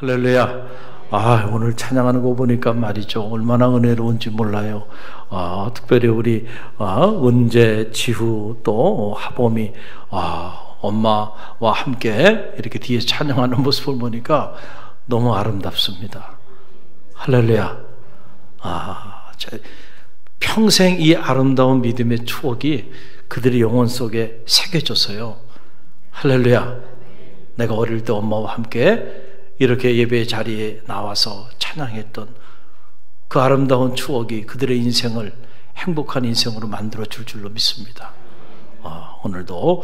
할렐루야. 오늘 찬양하는 거 보니까 말이죠, 얼마나 은혜로운지 몰라요. 특별히 우리 은재, 지후 또 하범이 엄마와 함께 이렇게 뒤에 찬양하는 모습을 보니까 너무 아름답습니다. 할렐루야. 평생 이 아름다운 믿음의 추억이 그들의 영혼 속에 새겨졌어요. 할렐루야. 내가 어릴 때 엄마와 함께 이렇게 예배 자리에 나와서 찬양했던 그 아름다운 추억이 그들의 인생을 행복한 인생으로 만들어 줄 줄로 믿습니다. 오늘도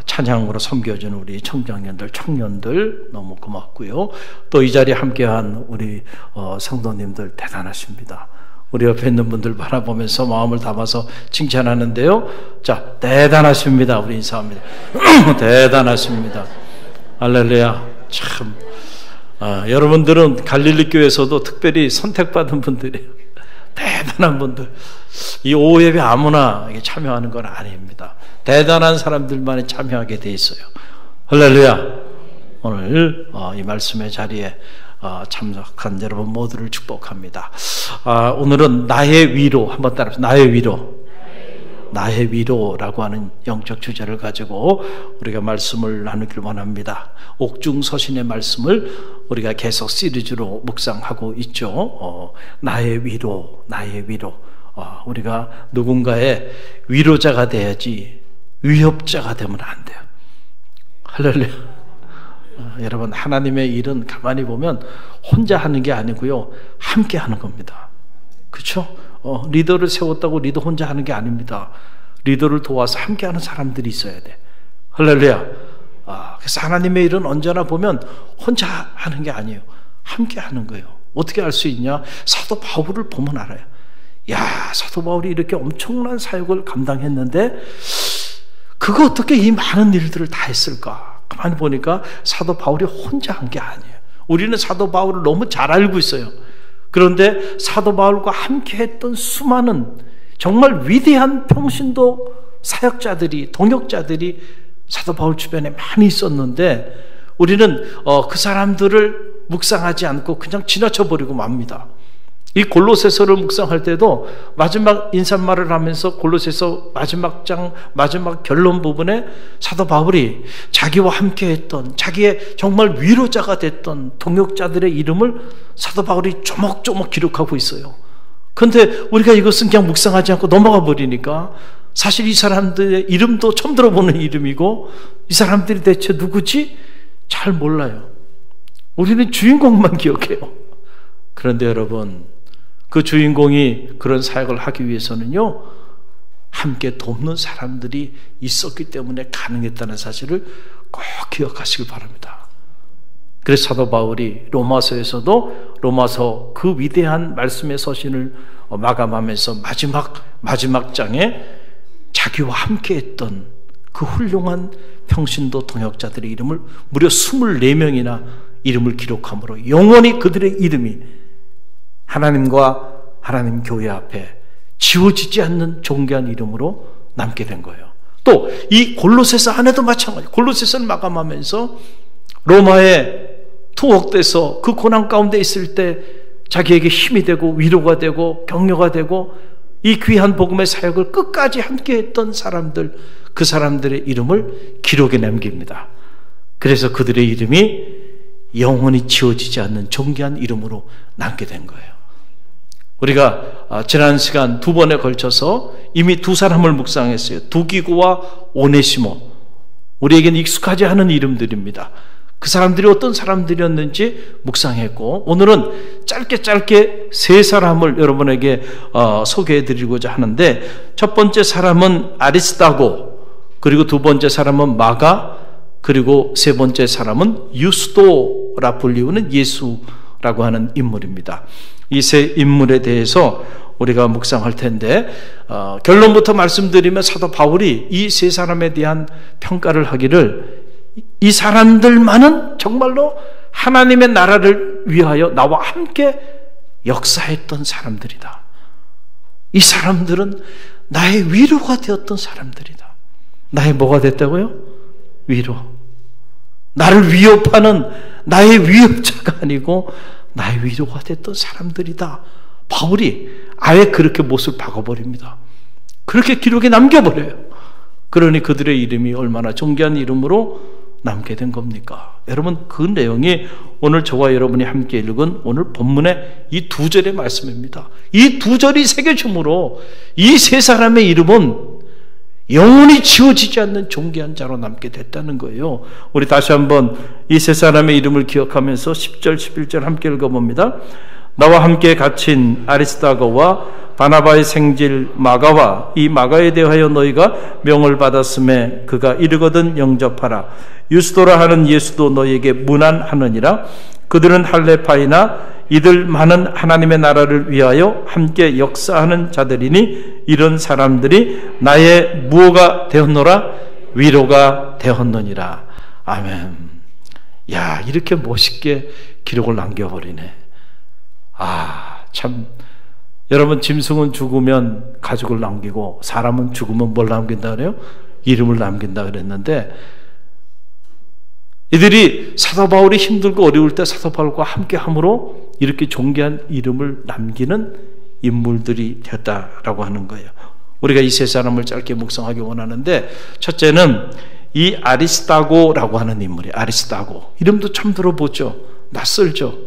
찬양으로 섬겨주는 우리 청장년들, 청년들 너무 고맙고요. 또 이 자리에 함께한 우리 성도님들 대단하십니다. 우리 옆에 있는 분들 바라보면서 마음을 담아서 칭찬하는데요. 자, 대단하십니다. 우리 인사합니다. 대단하십니다. 할렐루야. 참, 여러분들은 갈릴리 교회에서도 특별히 선택받은 분들이에요. 대단한 분들. 이 오후예배 아무나 참여하는 건 아닙니다. 대단한 사람들만이 참여하게 돼 있어요. 할렐루야. 오늘 이 말씀의 자리에 참석한 여러분 모두를 축복합니다. 오늘은 나의 위로, 한번 따라합시다. 나의 위로. 나의 위로라고 하는 영적 주제를 가지고 우리가 말씀을 나누길 원합니다. 옥중서신의 말씀을 우리가 계속 시리즈로 묵상하고 있죠. 나의 위로, 나의 위로. 우리가 누군가의 위로자가 돼야지 위협자가 되면 안 돼요. 할렐루야. 여러분, 하나님의 일은 가만히 보면 혼자 하는 게 아니고요, 함께 하는 겁니다. 그렇죠? 리더를 세웠다고 리더 혼자 하는 게 아닙니다. 리더를 도와서 함께하는 사람들이 있어야 돼. 할렐루야. 그래서 하나님의 일은 언제나 보면 혼자 하는 게 아니에요. 함께하는 거예요. 어떻게 알 수 있냐? 사도 바울을 보면 알아요. 야, 사도 바울이 이렇게 엄청난 사역을 감당했는데 그거 어떻게 이 많은 일들을 다 했을까? 가만히 보니까 사도 바울이 혼자 한 게 아니에요. 우리는 사도 바울을 너무 잘 알고 있어요. 그런데 사도 바울과 함께 했던 수많은 정말 위대한 평신도 사역자들이, 동역자들이 사도 바울 주변에 많이 있었는데 우리는 그 사람들을 묵상하지 않고 그냥 지나쳐버리고 맙니다. 이 골로새서를 묵상할 때도 마지막 인사말을 하면서 골로새서 마지막 장 마지막 결론 부분에 사도 바울이 자기와 함께 했던, 자기의 정말 위로자가 됐던 동역자들의 이름을 사도 바울이 조목조목 기록하고 있어요. 그런데 우리가 이것은 그냥 묵상하지 않고 넘어가 버리니까 사실 이 사람들의 이름도 처음 들어보는 이름이고 이 사람들이 대체 누구지? 잘 몰라요. 우리는 주인공만 기억해요. 그런데 여러분, 그 주인공이 그런 사역을 하기 위해서는요, 함께 돕는 사람들이 있었기 때문에 가능했다는 사실을 꼭 기억하시길 바랍니다. 그래서 사도 바울이 로마서에서도 로마서 그 위대한 말씀의 서신을 마감하면서 마지막 장에 자기와 함께 했던 그 훌륭한 평신도 동역자들의 이름을 무려 24명이나 이름을 기록함으로 영원히 그들의 이름이 하나님과 하나님 교회 앞에 지워지지 않는 존귀한 이름으로 남게 된 거예요. 또 이 골로새서 안에도 마찬가지. 골로새서를 마감하면서 로마에 투옥돼서 그 고난 가운데 있을 때 자기에게 힘이 되고 위로가 되고 격려가 되고 이 귀한 복음의 사역을 끝까지 함께 했던 사람들, 그 사람들의 이름을 기록에 남깁니다. 그래서 그들의 이름이 영원히 지워지지 않는 존귀한 이름으로 남게 된 거예요. 우리가 지난 시간 2번에 걸쳐서 이미 2사람을 묵상했어요. 두기고와 오네시모. 우리에게는 익숙하지 않은 이름들입니다. 그 사람들이 어떤 사람들이었는지 묵상했고, 오늘은 짧게 3사람을 여러분에게 소개해드리고자 하는데, 첫 번째 사람은 아리스다고, 그리고 두 번째 사람은 마가, 그리고 세 번째 사람은 유스도라 불리우는 예수라고 하는 인물입니다. 이 세 인물에 대해서 우리가 묵상할 텐데, 결론부터 말씀드리면 사도 바울이 이 세 사람에 대한 평가를 하기를, 이 사람들만은 정말로 하나님의 나라를 위하여 나와 함께 역사했던 사람들이다. 이 사람들은 나의 위로가 되었던 사람들이다. 나의 뭐가 됐다고요? 위로. 나를 위협하는 나의 위협자가 아니고 나의 위로가 됐던 사람들이다. 바울이 아예 그렇게 못을 박아버립니다. 그렇게 기록에 남겨버려요. 그러니 그들의 이름이 얼마나 존귀한 이름으로 남게 된 겁니까? 여러분, 그 내용이 오늘 저와 여러분이 함께 읽은 오늘 본문의 이 2절의 말씀입니다. 이 2절이 새겨줌으로 이 세 사람의 이름은 영원히 지워지지 않는 존귀한 자로 남게 됐다는 거예요. 우리 다시 한번 이 세 사람의 이름을 기억하면서 10절, 11절 함께 읽어봅니다. 나와 함께 갇힌 아리스다고와 바나바의 생질 마가와 이 마가에 대하여 너희가 명을 받았음에 그가 이르거든 영접하라. 유스도라 하는 예수도 너희에게 문안하느니라. 그들은 할레파이나 이들 많은 하나님의 나라를 위하여 함께 역사하는 자들이니 이런 사람들이 나의 무호가 되었노라. 위로가 되었느니라. 아멘. 야, 이렇게 멋있게 기록을 남겨버리네. 참, 여러분, 짐승은 죽으면 가죽을 남기고 사람은 죽으면 뭘 남긴다 그래요? 이름을 남긴다 그랬는데, 이들이 사도 바울이 힘들고 어려울 때 사도 바울과 함께 함으로 이렇게 존귀한 이름을 남기는 인물들이 되었다라고 하는 거예요. 우리가 이 세 사람을 짧게 묵상하기 원하는데, 첫째는 이 아리스다고라고 하는 인물이에요. 아리스다고. 이름도 참 들어보죠. 낯설죠.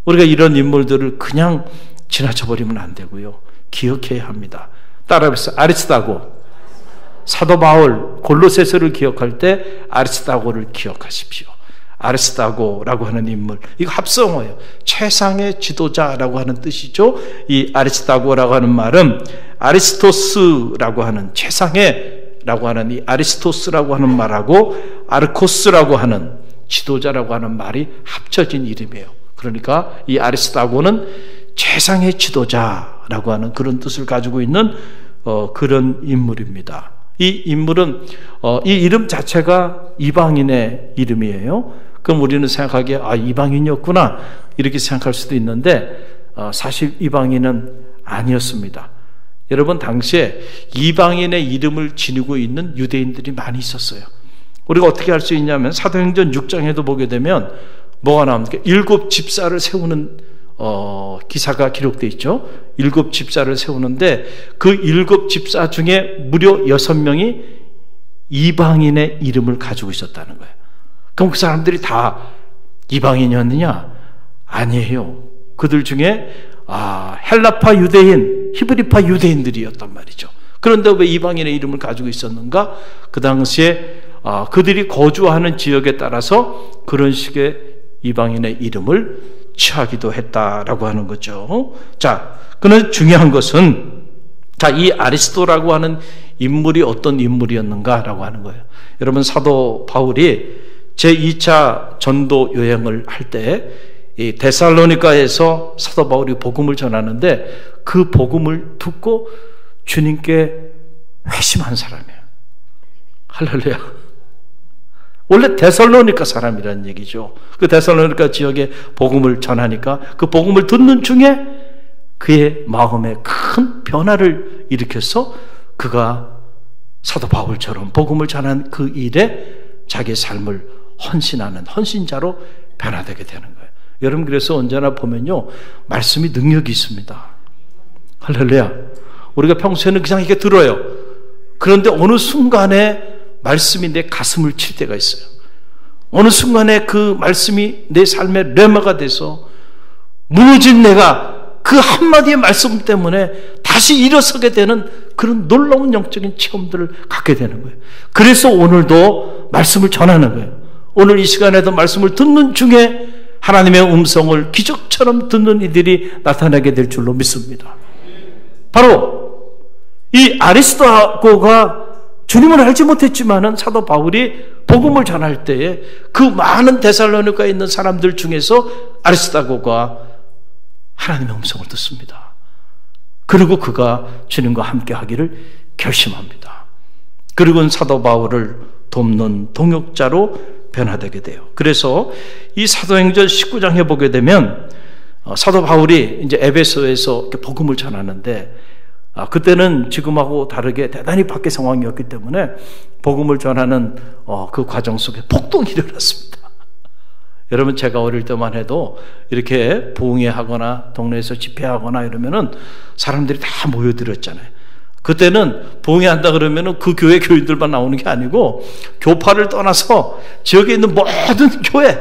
우리가 이런 인물들을 그냥 지나쳐버리면 안 되고요. 기억해야 합니다. 따라해보세요. 아리스다고. 사도 바울 골로새서를 기억할 때 아리스다고를 기억하십시오. 아리스다고라고 하는 인물, 이거 합성어예요. 최상의 지도자라고 하는 뜻이죠. 이 아리스다고라고 하는 말은 아리스토스라고 하는 최상의라고 하는 이 아리스토스라고 하는 말하고 아르코스라고 하는 지도자라고 하는 말이 합쳐진 이름이에요. 그러니까 이 아리스다고는 최상의 지도자라고 하는 그런 뜻을 가지고 있는 그런 인물입니다. 이 인물은 이 이름 자체가 이방인의 이름이에요. 그럼 우리는 생각하기에 이방인이었구나 이렇게 생각할 수도 있는데 사실 이방인은 아니었습니다. 여러분, 당시에 이방인의 이름을 지니고 있는 유대인들이 많이 있었어요. 우리가 어떻게 알 수 있냐면 사도행전 6장에도 보게 되면 뭐가 나옵니까? 7 집사를 세우는 기사가 기록되어 있죠. 7 집사를 세우는데 그 7 집사 중에 무려 6명이 이방인의 이름을 가지고 있었다는 거예요. 그럼 그 사람들이 다 이방인이었느냐? 아니에요. 그들 중에 헬라파 유대인, 히브리파 유대인들이었단 말이죠. 그런데 왜 이방인의 이름을 가지고 있었는가? 그 당시에 그들이 거주하는 지역에 따라서 그런 식의 이방인의 이름을 취하기도 했다라고 하는 거죠. 자, 그런데 중요한 것은 이 아리스도라고 하는 인물이 어떤 인물이었는가라고 하는 거예요. 여러분, 사도 바울이 제2차 전도 여행을 할 때 이 데살로니가에서 사도 바울이 복음을 전하는데 그 복음을 듣고 주님께 회심한 사람이에요. 할렐루야. 원래 데살로니가 사람이라는 얘기죠. 그 데살로니가 지역에 복음을 전하니까 그 복음을 듣는 중에 그의 마음에 큰 변화를 일으켜서 그가 사도 바울처럼 복음을 전한 그 일에 자기의 삶을 헌신하는 헌신자로 변화되게 되는 거예요. 여러분, 그래서 언제나 보면요, 말씀이 능력이 있습니다. 할렐루야. 우리가 평소에는 그냥 이렇게 들어요. 그런데 어느 순간에 말씀이 내 가슴을 칠 때가 있어요. 어느 순간에 그 말씀이 내 삶의 레마가 돼서 무너진 내가 그 한마디의 말씀 때문에 다시 일어서게 되는 그런 놀라운 영적인 체험들을 갖게 되는 거예요. 그래서 오늘도 말씀을 전하는 거예요. 오늘 이 시간에도 말씀을 듣는 중에 하나님의 음성을 기적처럼 듣는 이들이 나타나게 될 줄로 믿습니다. 바로 이 아리스도고가 주님을 알지 못했지만은 사도 바울이 복음을 전할 때에 그 많은 데살로니가에 있는 사람들 중에서 아리스도고가 하나님의 음성을 듣습니다. 그리고 그가 주님과 함께 하기를 결심합니다. 그리고는 사도 바울을 돕는 동역자로 변화되게 돼요. 그래서 이 사도행전 19장에 보게 되면 사도 바울이 이제 에베소에서 복음을 전하는데 그때는 지금하고 다르게 대단히 밖의 상황이었기 때문에 복음을 전하는 그 과정 속에 폭동이 일어났습니다. 여러분, 제가 어릴 때만 해도 이렇게 부흥회하거나 동네에서 집회하거나 이러면은 사람들이 다 모여들었잖아요. 그때는 부흥회한다 그러면은 그 교회 교인들만 나오는 게 아니고 교파를 떠나서 지역에 있는 모든 교회,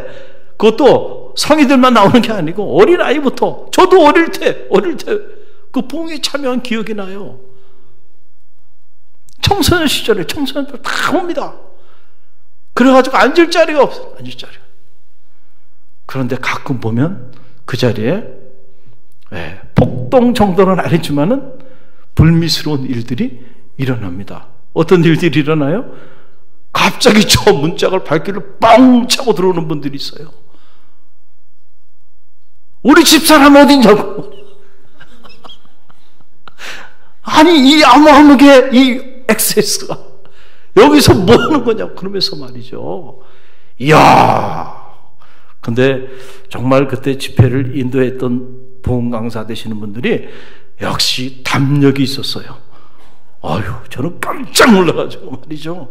그것도 성인들만 나오는 게 아니고 어린아이부터, 저도 어릴 때 그 부흥회에 참여한 기억이 나요. 청소년 시절에 청소년들 다 옵니다. 그래가지고 앉을 자리가 없어요. 앉을 자리가. 그런데 가끔 보면 그 자리에 폭동 정도는 아니지만은 불미스러운 일들이 일어납니다. 어떤 일들이 일어나요? 갑자기 저 문짝을 발길을 빵 차고 들어오는 분들이 있어요. 우리 집사람 어딨냐고. 아니, 이 아무하무게 이 XS가 여기서 뭐 하는 거냐고 그러면서 말이죠. 이야. 근데 정말 그때 집회를 인도했던 부흥 강사 되시는 분들이 역시 담력이 있었어요. 아유, 저는 깜짝 놀라가지고 말이죠.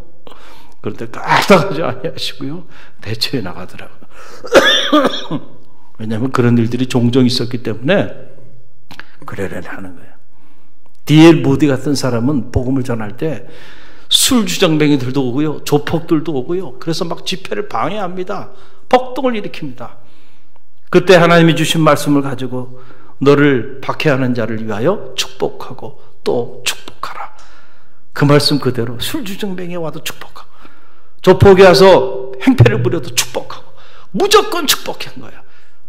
그런데 까딱하지 아니하시고요, 대처해 나가더라고요. 왜냐하면 그런 일들이 종종 있었기 때문에 그러려니 하는 거예요. D.L. 무디 같은 사람은 복음을 전할 때 술주정뱅이들도 오고요, 조폭들도 오고요. 그래서 막 집회를 방해합니다. 폭동을 일으킵니다. 그때 하나님이 주신 말씀을 가지고 너를 박해하는 자를 위하여 축복하고 또 축복하라. 그 말씀 그대로 술주정뱅이에 와도 축복하고, 조폭이 와서 행패를 부려도 축복하고, 무조건 축복한 거야.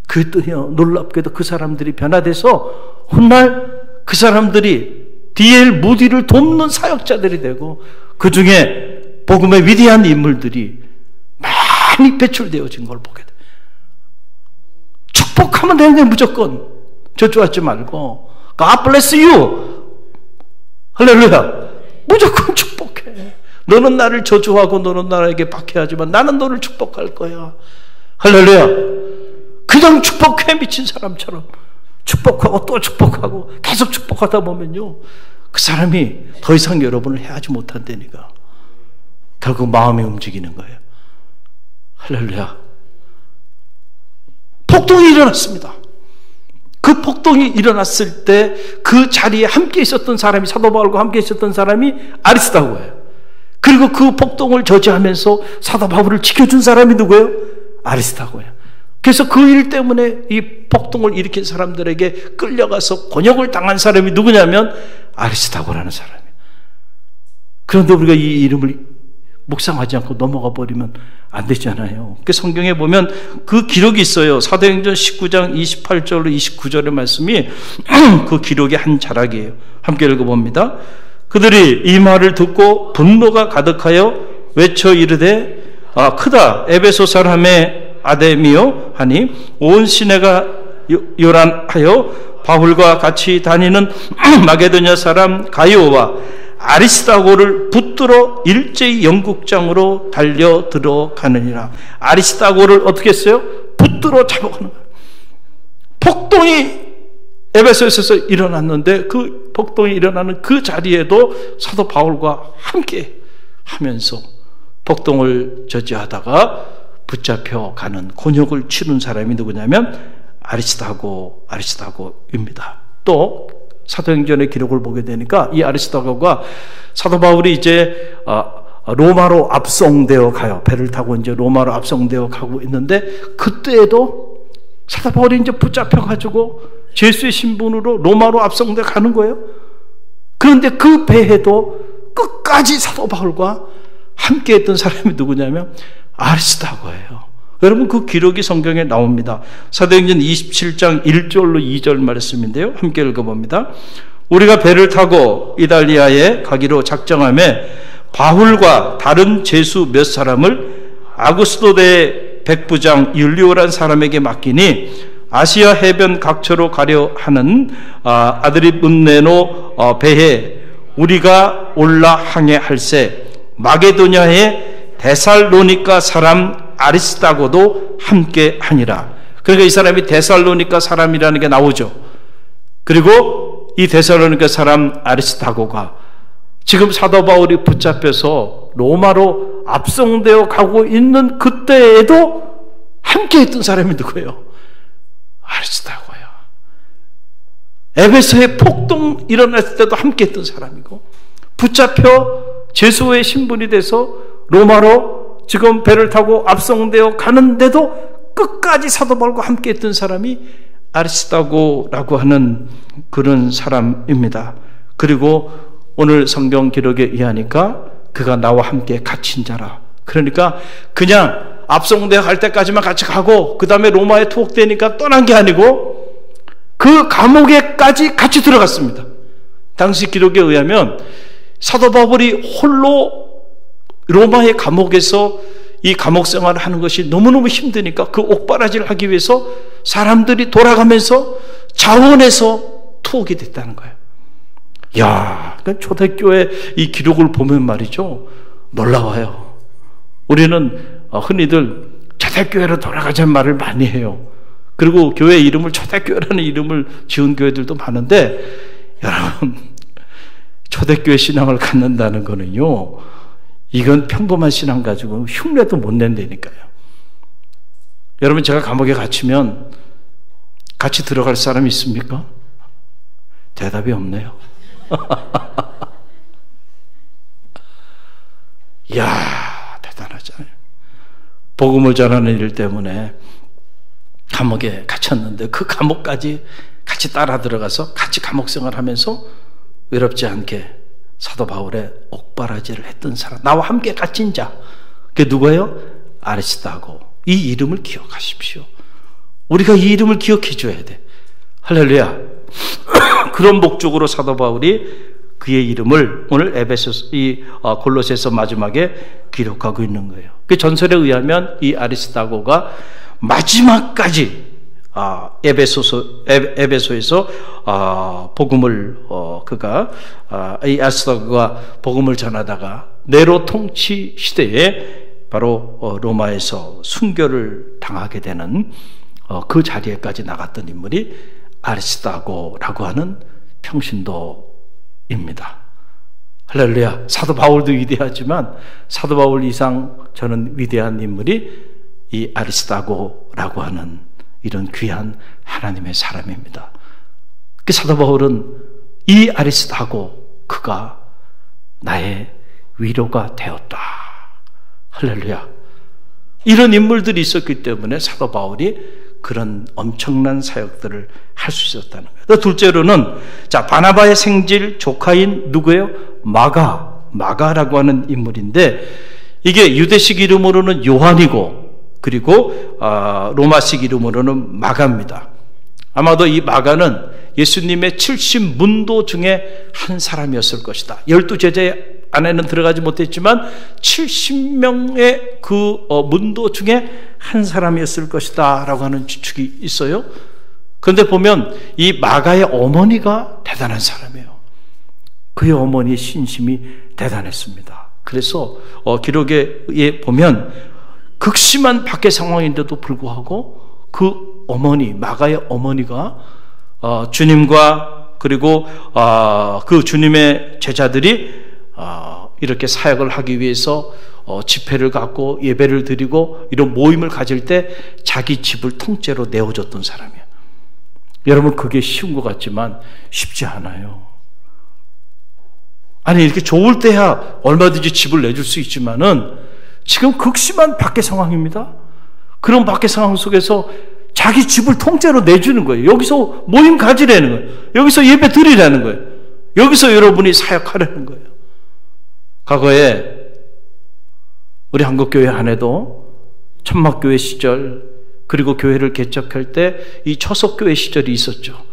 그랬더니 놀랍게도 그 사람들이 변화돼서 훗날 그 사람들이 D.L. 무디를 돕는 사역자들이 되고, 그 중에 복음의 위대한 인물들이 많이 배출되어진 걸 보게 돼. 축복하면 되는데 무조건 저주하지 말고 God bless you, 할렐루야, 무조건 축복해. 너는 나를 저주하고 너는 나에게 박해하지만 나는 너를 축복할 거야. 할렐루야. 그냥 축복해. 미친 사람처럼 축복하고 또 축복하고 계속 축복하다 보면요, 그 사람이 더 이상 여러분을 해하지 못한다니까. 결국 마음이 움직이는 거예요. 할렐루야. 폭동이 일어났습니다. 그 폭동이 일어났을 때 그 자리에 함께 있었던 사람이, 사도 바울과 함께 있었던 사람이 아리스다고예요. 그리고 그 폭동을 저지하면서 사도 바울을 지켜준 사람이 누구예요? 아리스다고예요. 그래서 그 일 때문에 이 폭동을 일으킨 사람들에게 끌려가서 곤욕을 당한 사람이 누구냐면 아리스다고라는 사람이에요. 그런데 우리가 이 이름을 묵상하지 않고 넘어가 버리면 안 되잖아요. 그 성경에 보면 그 기록이 있어요. 사도행전 19장 28절로 29절의 말씀이 그 기록의 한 자락이에요. 함께 읽어봅니다. 그들이 이 말을 듣고 분노가 가득하여 외쳐 이르되 크다 에베소 사람의 아데미요 하니 온 시내가 요란하여 바울과 같이 다니는 마게도냐 사람 가이오와 아리스다고를 붙들어 일제히 영국장으로 달려 들어가느니라. 아리스다고를 어떻게 했어요? 붙들어 잡아가는 거예요. 폭동이 에베소에서 일어났는데 그 폭동이 일어나는 그 자리에도 사도 바울과 함께 하면서 폭동을 저지하다가 붙잡혀 가는 곤욕을 치른 사람이 누구냐면 아리스다고입니다. 또 사도행전의 기록을 보게 되니까 이 아리스다고가 사도 바울이 이제 로마로 압송되어 가요. 배를 타고 이제 로마로 압송되어 가고 있는데, 그때에도 사도 바울이 이제 붙잡혀 가지고 예수의 신분으로 로마로 압송되어 가는 거예요. 그런데 그 배에도 끝까지 사도 바울과 함께 했던 사람이 누구냐면 아리스다고예요. 여러분, 그 기록이 성경에 나옵니다. 사도행전 27장 1절로 2절 말씀인데요. 함께 읽어봅니다. 우리가 배를 타고 이달리아에 가기로 작정하며 바울과 다른 제수 몇 사람을 아구스도대 백부장 율리오란 사람에게 맡기니 아시아 해변 각처로 가려 하는 아드리분네노 배에 우리가 올라 항해할세 마게도냐의 데살로니가 사람 아리스다고도 함께 하니라. 그러니까 이 사람이 데살로니가 사람이라는 게 나오죠. 그리고 이 데살로니가 사람 아리스타고가 지금 사도 바울이 붙잡혀서 로마로 압송되어 가고 있는 그때에도 함께 했던 사람이 누구예요? 아리스타고예요. 에베소에 폭동 일어났을 때도 함께 했던 사람이고, 붙잡혀 제수의 신분이 돼서 로마로 지금 배를 타고 압송되어 가는데도 끝까지 사도 바울과 함께 했던 사람이 아리스타고라고 하는 그런 사람입니다. 그리고 오늘 성경 기록에 의하니까 그가 나와 함께 갇힌 자라. 그러니까 그냥 압송되어 갈 때까지만 같이 가고 그 다음에 로마에 투옥되니까 떠난 게 아니고 그 감옥에까지 같이 들어갔습니다. 당시 기록에 의하면 사도 바울이 홀로 로마의 감옥에서 이 감옥 생활을 하는 것이 너무너무 힘드니까 그 옥바라지를 하기 위해서 사람들이 돌아가면서 자원해서 투옥이 됐다는 거예요. 야, 초대교회 이 기록을 보면 말이죠, 놀라워요. 우리는 흔히들 초대교회로 돌아가자는 말을 많이 해요. 그리고 교회 이름을 초대교회라는 이름을 지은 교회들도 많은데, 여러분, 초대교회 신앙을 갖는다는 거는요, 이건 평범한 신앙 가지고 흉내도 못 낸다니까요. 여러분, 제가 감옥에 갇히면 같이 들어갈 사람이 있습니까? 대답이 없네요. 이야, 대단하잖아요. 복음을 전하는 일 때문에 감옥에 갇혔는데 그 감옥까지 같이 따라 들어가서 같이 감옥 생활하면서 외롭지 않게 사도 바울의 옥바라지를 했던 사람, 나와 함께 갇힌 자, 그게 누구예요? 아리스타고. 이 이름을 기억하십시오. 우리가 이 이름을 기억해 줘야 돼. 할렐루야. 그런 목적으로 사도 바울이 그의 이름을 오늘 골로새서 마지막에 기록하고 있는 거예요. 그 전설에 의하면 이 아리스타고가 마지막까지 에베소에서 복음을 이 아리스타고가 복음을 전하다가 네로 통치 시대에 바로 로마에서 순교를 당하게 되는 그 자리에까지 나갔던 인물이 아리스타고라고 하는 평신도입니다. 할렐루야. 사도 바울도 위대하지만 사도 바울 이상 저는 위대한 인물이 이 아리스타고라고 하는 이런 귀한 하나님의 사람입니다. 그 사도 바울은 이 아리스타고, 그가 나의 위로가 되었다. 할렐루야. 이런 인물들이 있었기 때문에 사도 바울이 그런 엄청난 사역들을 할 수 있었다는 거예요. 또 둘째로는, 자, 바나바의 생질 조카인 누구예요? 마가라고 하는 인물인데, 이게 유대식 이름으로는 요한이고, 그리고 로마식 이름으로는 마가입니다. 아마도 이 마가는 예수님의 70문도 중에 한 사람이었을 것이다. 12제자 안에는 들어가지 못했지만 70명의 그 문도 중에 한 사람이었을 것이다 라고 하는 추측이 있어요. 그런데 보면 이 마가의 어머니가 대단한 사람이에요. 그의 어머니의 신심이 대단했습니다. 그래서 기록에 보면 극심한 박해 상황인데도 불구하고 그 어머니, 마가의 어머니가 주님과 그리고 그 주님의 제자들이 이렇게 사역을 하기 위해서 집회를 갖고 예배를 드리고 이런 모임을 가질 때 자기 집을 통째로 내어줬던 사람이에요. 여러분, 그게 쉬운 것 같지만 쉽지 않아요. 아니, 이렇게 좋을 때야 얼마든지 집을 내줄 수 있지만은 지금 극심한 박해 상황입니다. 그런 박해 상황 속에서 자기 집을 통째로 내주는 거예요. 여기서 모임 가지라는 거예요. 여기서 예배 드리라는 거예요. 여기서 여러분이 사역하라는 거예요. 과거에 우리 한국교회 안에도 천막교회 시절, 그리고 교회를 개척할 때 이 초석교회 시절이 있었죠.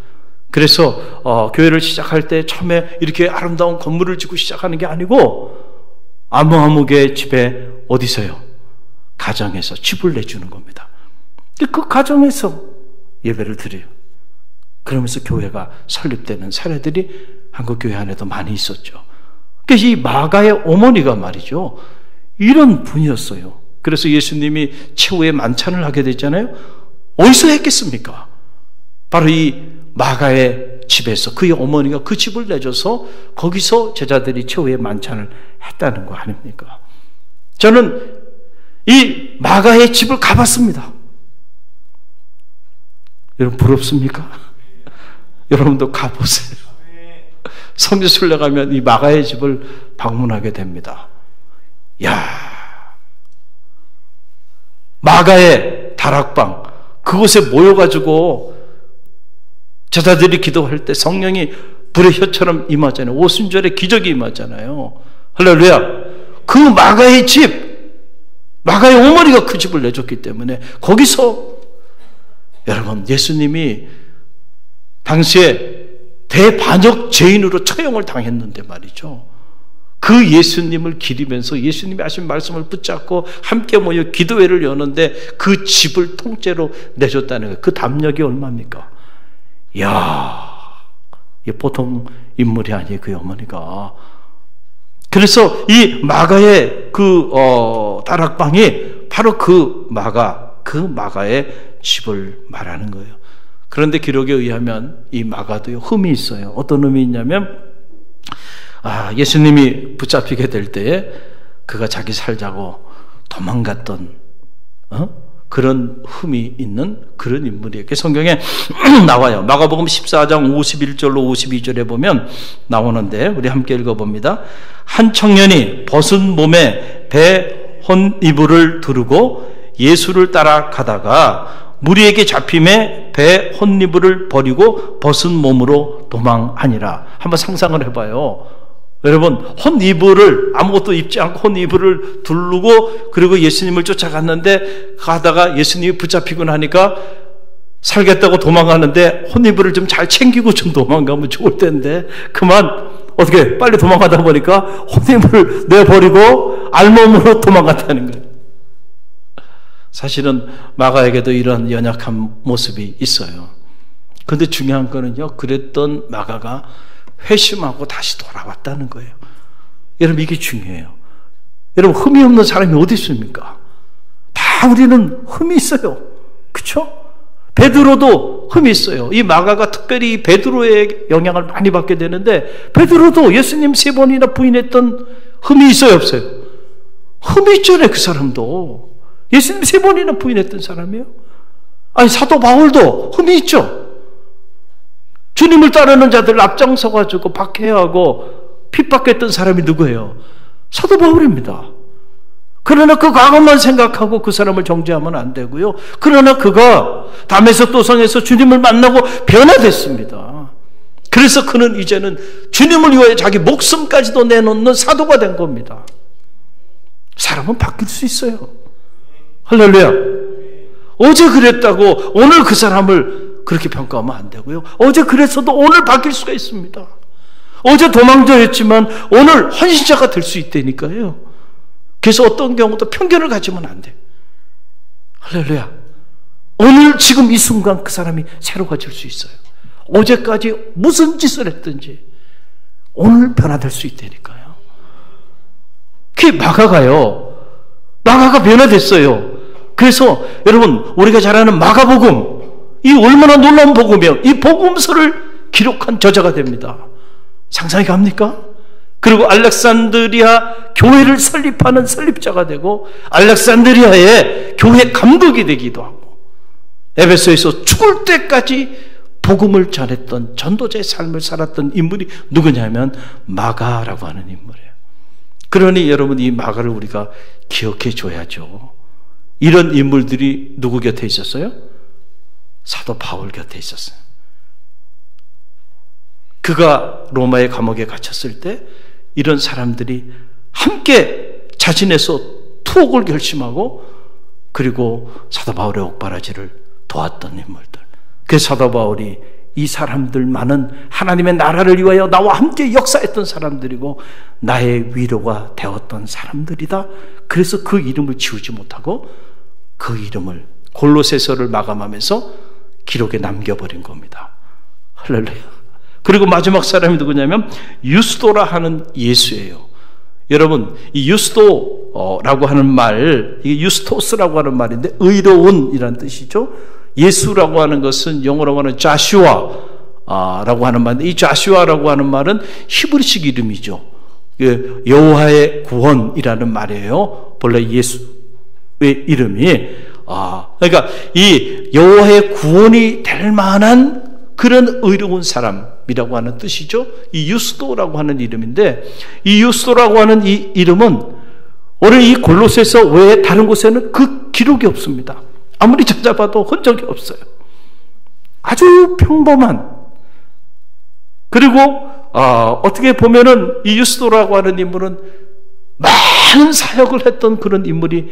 그래서 교회를 시작할 때 처음에 이렇게 아름다운 건물을 짓고 시작하는 게 아니고 아무개 집에 어디서요? 가정에서 집을 내주는 겁니다. 그 가정에서 예배를 드려요. 그러면서 교회가 설립되는 사례들이 한국교회 안에도 많이 있었죠. 그래서 이 마가의 어머니가 말이죠, 이런 분이었어요. 그래서 예수님이 최후의 만찬을 하게 됐잖아요. 어디서 했겠습니까? 바로 이 마가의 집에서 그의 어머니가 그 집을 내줘서 거기서 제자들이 최후의 만찬을 했다는 거 아닙니까? 저는 이 마가의 집을 가봤습니다. 여러분 부럽습니까? 여러분도 가보세요. 성지순례 가면 이 마가의 집을 방문하게 됩니다. 야, 마가의 다락방, 그곳에 모여가지고 제자들이 기도할 때 성령이 불의 혀처럼 임하잖아요. 오순절에 기적이 임하잖아요. 할렐루야. 그 마가의 집, 마가의 어머니가 그 집을 내줬기 때문에 거기서 여러분 예수님이 당시에 대반역 죄인으로 처형을 당했는데 말이죠. 그 예수님을 기리면서 예수님이 하신 말씀을 붙잡고 함께 모여 기도회를 여는데 그 집을 통째로 내줬다는 거예요. 그 담력이 얼마입니까? 이야, 보통 인물이 아니에요, 그 어머니가. 그래서 이 마가의 그 다락방이 바로 그 마가의 집을 말하는 거예요. 그런데 기록에 의하면 이 마가도요, 흠이 있어요. 어떤 흠이 있냐면, 예수님이 붙잡히게 될 때에 그가 자기 살자고 도망갔던 그런 흠이 있는 그런 인물이에요. 성경에 나와요. 마가복음 14장 51절로 52절에 보면 나오는데 우리 함께 읽어봅니다. 한 청년이 벗은 몸에 배 혼이불을 두르고 예수를 따라 가다가 무리에게 잡힘에 배 혼이불을 버리고 벗은 몸으로 도망하니라. 한번 상상을 해봐요. 여러분, 혼이불을 아무것도 입지 않고 혼이불을 두르고 그리고 예수님을 쫓아갔는데 가다가 예수님이 붙잡히고 나니까 살겠다고 도망가는데 혼이불을 좀 잘 챙기고 좀 도망가면 좋을 텐데 그만 어떻게 빨리 도망가다 보니까 혼이불을 내버리고 알몸으로 도망갔다는 거예요. 사실은 마가에게도 이런 연약한 모습이 있어요. 그런데 중요한 거는요, 그랬던 마가가 회심하고 다시 돌아왔다는 거예요. 여러분, 이게 중요해요. 여러분, 흠이 없는 사람이 어디 있습니까? 다 우리는 흠이 있어요. 그렇죠? 베드로도 흠이 있어요. 이 마가가 특별히 베드로의 영향을 많이 받게 되는데 베드로도 예수님 3번이나 부인했던 흠이 있어요, 없어요? 흠이 있잖아요. 그 사람도 예수님 3번이나 부인했던 사람이에요. 아니, 사도 바울도 흠이 있죠. 주님을 따르는 자들을 앞장서가지고 박해하고 핍박했던 사람이 누구예요? 사도 바울입니다. 그러나 그 과거만 생각하고 그 사람을 정죄하면 안 되고요. 그러나 그가 담에서 또성에서 주님을 만나고 변화됐습니다. 그래서 그는 이제는 주님을 위하여 자기 목숨까지도 내놓는 사도가 된 겁니다. 사람은 바뀔 수 있어요. 할렐루야. 어제 그랬다고 오늘 그 사람을 그렇게 평가하면 안 되고요. 어제 그랬어도 오늘 바뀔 수가 있습니다. 어제 도망자였지만 오늘 헌신자가 될 수 있다니까요. 그래서 어떤 경우도 편견을 가지면 안 돼. 할렐루야. 오늘 지금 이 순간 그 사람이 새로워질 수 있어요. 어제까지 무슨 짓을 했든지 오늘 변화될 수 있다니까요. 그게 마가가요. 마가가 변화됐어요. 그래서 여러분, 우리가 잘 아는 마가복음, 이 얼마나 놀라운 복음이에요. 이 복음서를 기록한 저자가 됩니다. 상상이 갑니까? 그리고 알렉산드리아 교회를 설립하는 설립자가 되고 알렉산드리아의 교회 감독이 되기도 하고 에베소에서 죽을 때까지 복음을 전했던 전도자의 삶을 살았던 인물이 누구냐면 마가라고 하는 인물이에요. 그러니 여러분, 이 마가를 우리가 기억해 줘야죠. 이런 인물들이 누구 곁에 있었어요? 사도 바울 곁에 있었어요. 그가 로마의 감옥에 갇혔을 때 이런 사람들이 함께 자진해서 투옥을 결심하고 그리고 사도 바울의 옥바라지를 도왔던 인물들. 그래서 사도 바울이 이 사람들만은 하나님의 나라를 위하여 나와 함께 역사했던 사람들이고 나의 위로가 되었던 사람들이다. 그래서 그 이름을 지우지 못하고 그 이름을 골로새서를 마감하면서 기록에 남겨버린 겁니다. 할렐루야. 그리고 마지막 사람이 누구냐면 유스도라 하는 예수예요. 여러분, 이 유스도라고 하는 말, 이게 유스토스라고 하는 말인데 의로운이라는 뜻이죠. 예수라고 하는 것은 영어로 말하는 자슈아, 라고 하는 말인데, 이 자슈아라고 하는 말은 히브리식 이름이죠. 여호와의 구원이라는 말이에요. 본래 예수의 이름이. 그러니까 이 여호와의 구원이 될 만한 그런 의로운 사람이라고 하는 뜻이죠. 이 유스도라고 하는 이름인데, 이 유스도라고 하는 이 이름은 오늘 이 골로새서 외에 다른 곳에는 그 기록이 없습니다. 아무리 찾아봐도 흔적이 없어요. 아주 평범한, 그리고 어떻게 보면은 이 유스도라고 하는 인물은 많은 사역을 했던 그런 인물이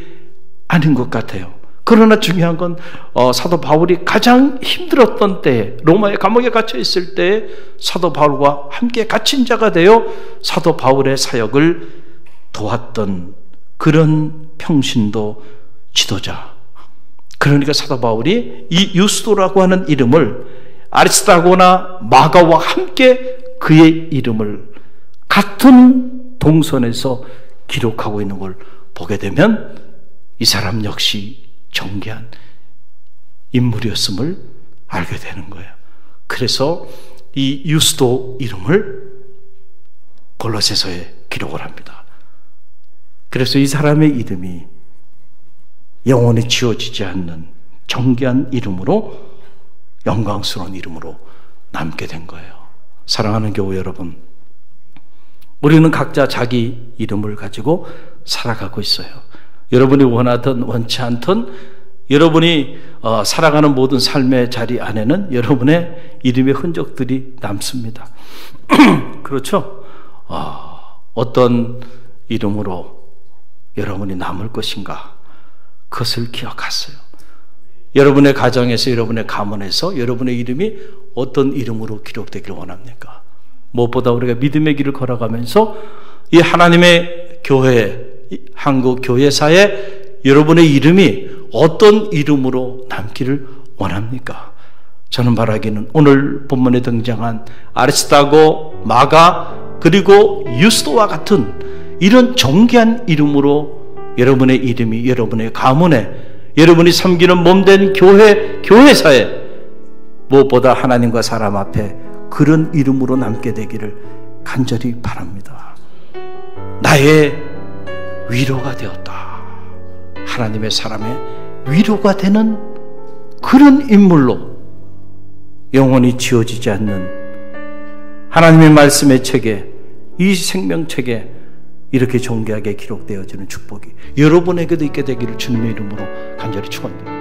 아닌 것 같아요. 그러나 중요한 건 사도 바울이 가장 힘들었던 때에, 로마의 감옥에 갇혀 있을 때에 사도 바울과 함께 갇힌 자가 되어 사도 바울의 사역을 도왔던 그런 평신도 지도자. 그러니까 사도 바울이 이 유스도라고 하는 이름을 아리스타고나 마가와 함께 그의 이름을 같은 동선에서 기록하고 있는 걸 보게 되면 이 사람 역시 정귀한 인물이었음을 알게 되는 거예요. 그래서 이 유스도 이름을 골로새서에 기록을 합니다. 그래서 이 사람의 이름이 영원히 지워지지 않는 정귀한 이름으로, 영광스러운 이름으로 남게 된 거예요. 사랑하는 교회 여러분, 우리는 각자 자기 이름을 가지고 살아가고 있어요. 여러분이 원하든 원치 않든 여러분이 살아가는 모든 삶의 자리 안에는 여러분의 이름의 흔적들이 남습니다. 그렇죠? 어떤 이름으로 여러분이 남을 것인가, 그것을 기억하세요. 여러분의 가정에서, 여러분의 가문에서 여러분의 이름이 어떤 이름으로 기록되기를 원합니까? 무엇보다 우리가 믿음의 길을 걸어가면서 이 하나님의 교회, 한국 교회사에 여러분의 이름이 어떤 이름으로 남기를 원합니까? 저는 바라기는 오늘 본문에 등장한 아리스타고, 마가, 그리고 유스도와 같은 이런 정귀한 이름으로 여러분의 이름이 여러분의 가문에, 여러분이 섬기는 몸된 교회사에 무엇보다 하나님과 사람 앞에 그런 이름으로 남게 되기를 간절히 바랍니다. 나의 위로가 되었다. 하나님의 사람의 위로가 되는 그런 인물로 영원히 지워지지 않는 하나님의 말씀의 책에, 이 생명책에 이렇게 존귀하게 기록되어지는 축복이 여러분에게도 있게 되기를 주님의 이름으로 간절히 축원드립니다.